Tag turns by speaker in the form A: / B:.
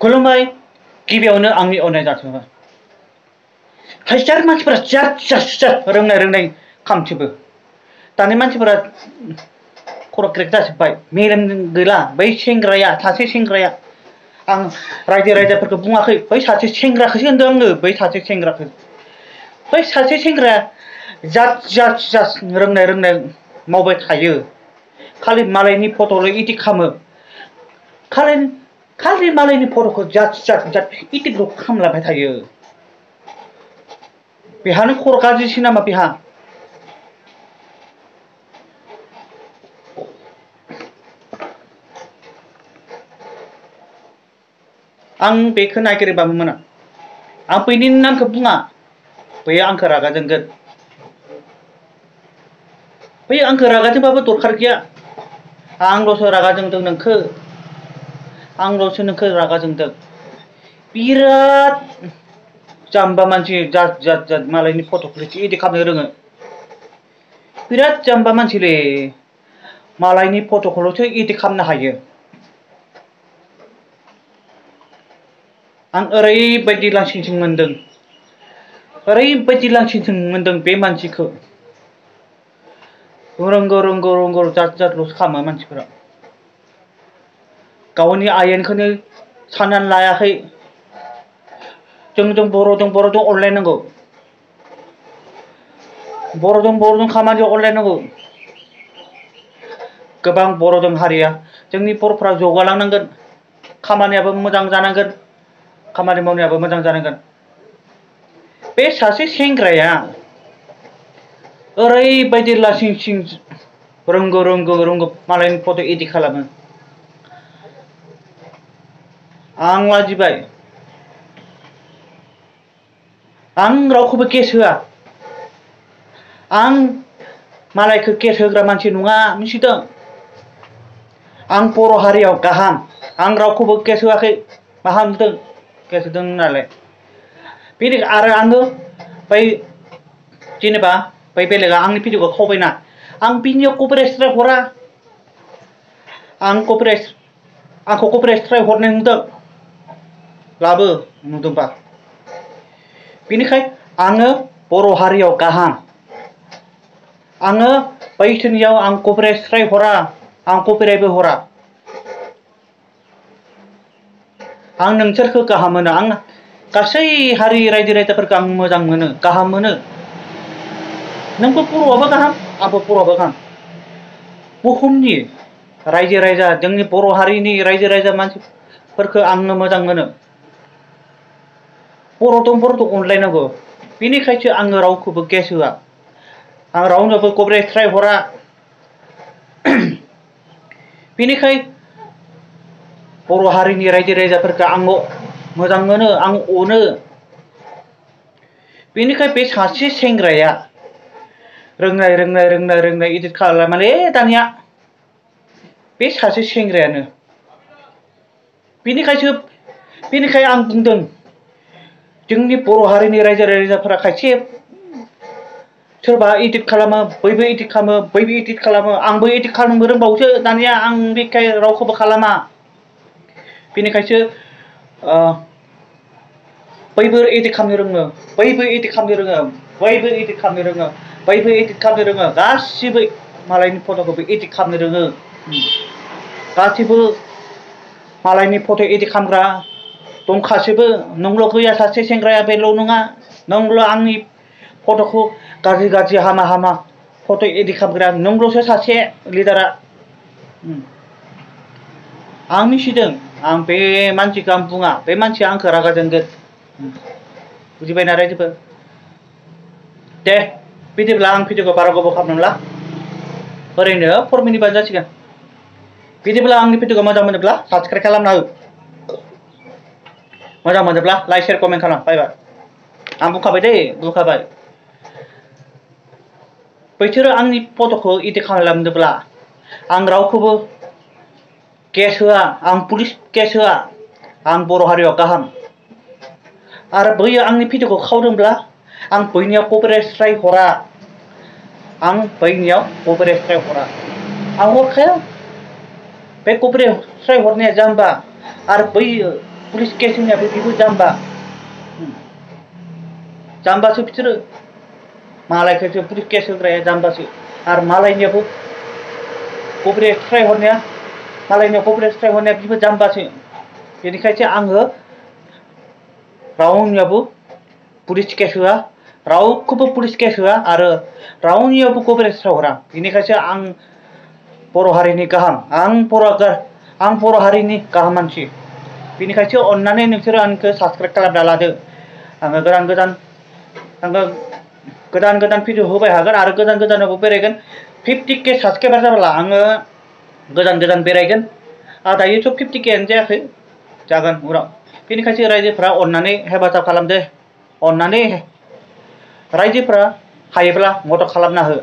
A: खुलुमबाय गिबियावनो आंनि अननाय जासिहरबाय हाजार मानसिफोरा जात रोंनाय खामजोबो दानि मानसिफोरा खर' क्रेक जाजोब्बाय मेलेम गैला बै सेंग्राया सासे सेंग्राया आं रायजो राजाफोरखौ बुङाखै बै सासे सेंग्राखौसो होनदों आङो बै सासे सेंग्राखौ बै सासे सेंग्राया जात रोंनाय मावबाय थायो खालि मालायनि फट'ल' इदिट खालामो खालि मालायनि फट'खौ जात इदिटल' खालामलांबाय थायो बेहानो खर' गाज्रिसो नामा बेहा आं बेखौ नागिरबाबो मोना आं बैनि नामखौ बुङा बैयो आंखौ रागा जोंगोन बै आंखौ रागा जोंबाबो दरखार गैया आंल'सो रागा जोंदों नोंखौ आंल'सो नोंखौ रागा जोंदों बिराद जाम्बा मानसि जात मालायनि फट'खौसो इदिट खालामनो रोङो बिराद जाम्बा मानसिलै मालायनि फट'खौल'सो इदिट खालामनो हायो आं ओरैबायदि लांसिंसिं मोनदों बे मानसिखौ रोंगौ जातल'सो खालामो मानसिफोरा गावनि आयेनखौनो साननानै लायाखै जों बर'जों अनलायनांगौ बर'जों खामानियाव अनलायनांगौ गोबां बर'जों हारिया जोंनि बर'फ्रा जौगालांनांगोन खामानियाबो मोजां जानांगोन खामानि मावनायाबो मोजां जानांगोन बे सासे सेंग्राया ओरैबायदि लासिंसिं रोंगौ मालायनि फट' इदिट खालामो आं लाजिबाय आं रावखौबो केस होआ आं मालायखौ केस होग्रा मानसि नङा मिथिदों आं बर' हारियाव गाहाम आं रावखौबो केस होआखै माहा नुदों केस होदों नालाय बेलेग आरो आङो बै जेनेबा बै बेलेगा आंनि भिडिअ'खौ खावबायना आं बिनियाव कपिराइट स्ट्राइक हरा आंखौ कपिराइट स्ट्राइक हरनाय नुदों लाबो नुदोंबा बेनिखाय आङो बर' हारियाव गाहाम आङो बैसोरनियाव आं कपिराइट स्ट्राइक हरा आं कपिराइटबो हरा आं नोंसोरखौ गाहाम मोनो आं गासै हारि रायजो राजाफोरखौ आं मोजां मोनो गाहाम मोनो नोंबो बर'आबो गाहाम आंबो बर'आबो गाहाम बुहुमनि रायजो राजा जोंनि बर' हारिनि रायजो राजा मानसिफोरखौ आंनो मोजां मोनो बर'जों अनलायनांगौ बेनिखायसो आङो रावखौबो केस होआ आं रावनोबो कपिराइट स्ट्राइक हरा बेनिखाय बर' हारिनि रायजो राजाफोरखौ आं मोजां मोनो आं अनो बेनिखाय बे सासे सेंग्राया रोंनाय इदिट खालामालै दानिया बे सासे सेंग्रायानो बेनिखाय आं बुंदों जोंनि बर' हारिनि रायजो राजाफोरा खायसे सोरबा इदिट खालामो बैबो इदिट खालामो आंबो इदिट खालामनो रोंबावोसो दानिया आं बेखाय रावखौबो खालामा बेनिखायसो बैबो इदिट खालामनो रोङो बैबो इदिट खालामनो रोङो गासिबो मालायनि फट'खौबो इदिट खालामनो रोङो गासिबो मालायनि फट' इदिट खालामग्रा दंखाजोबो नोंल' गैया सासे सेंग्राया बेल' नङा नोंल' आंनि फट'खौ गाज्रि हामा फट' इदिट खालामग्रा नोंल'सो सासे लिडारा आं मिथिदों आं बे मानसिखौ आं बुङा बे मानसिया आंखौ रागा जोंगोन बुजिबायना रायजोफोर दे बिदिब्ला आं भिडिअखौ बारा गोबाव खालामनोला ओरैनो 4 मिनिटबानो जासिगोन बिदिब्ला आंनि भिडिअखौ मोजां मोनोब्ला साबस्क्राइब खालामना हो मोजां मोनोब्ला लाइक शेयार कमेन्ट खालाम बाय आं बुंखाबाय बैसोरो आंनि फट'खौ इदिट खालामदोंब्ला आं रावखौबो केस होआ आं पुलिस केस होआ आं बर' हारियाव गाहाम आरो बैयो आंनि भिडिअखौ खावदोंब्ला आं बैनियाव कपिराइट स्ट्राइक हरा आं हरखाया बे कपिराइट स्ट्राइक हरनाया जाम्बा आरो बै पुलिस केस होनायाबो बेबो जाम्बा जाम्बासो बिसोरो मालायखौसो पुलिस केस होग्राया जाम्बासो आरो मालायनियाबो कभिरेज ट्राय हरनाया मालायनियाव कभिरेज ट्राय हरनाया बेबो जाम्बासो बेनिखायसो आङो रावनियावबो पुलिस केस होआ रावखौबो पुलिस केस होआ आरो रावनियावबो कभिरेज ट्राय हरा बेनिखायसो आं बर' हारिनि गाहाम आं बर' हारिनि गाहाम मानसि बेनिखायसो अन्नानै नोंसोरो आंखौ साबस्क्राइब खालामना लादो आङो गोदान गोदान भिडिअ होबाय हागोन आरो गोदान गोदानावबो बेरायगोन 50K साबस्क्राइबार जाब्ला आङो गोदान गोदान बेरायगोन दायोथ' 50Kआनो जायाखै जागोन उनाव बेनिखायसो रायजोफ्रा अन्नानै हेफाजाब खालामदो अन्नानै रायजोफ्रा हायोब्ला मदद खालामना हो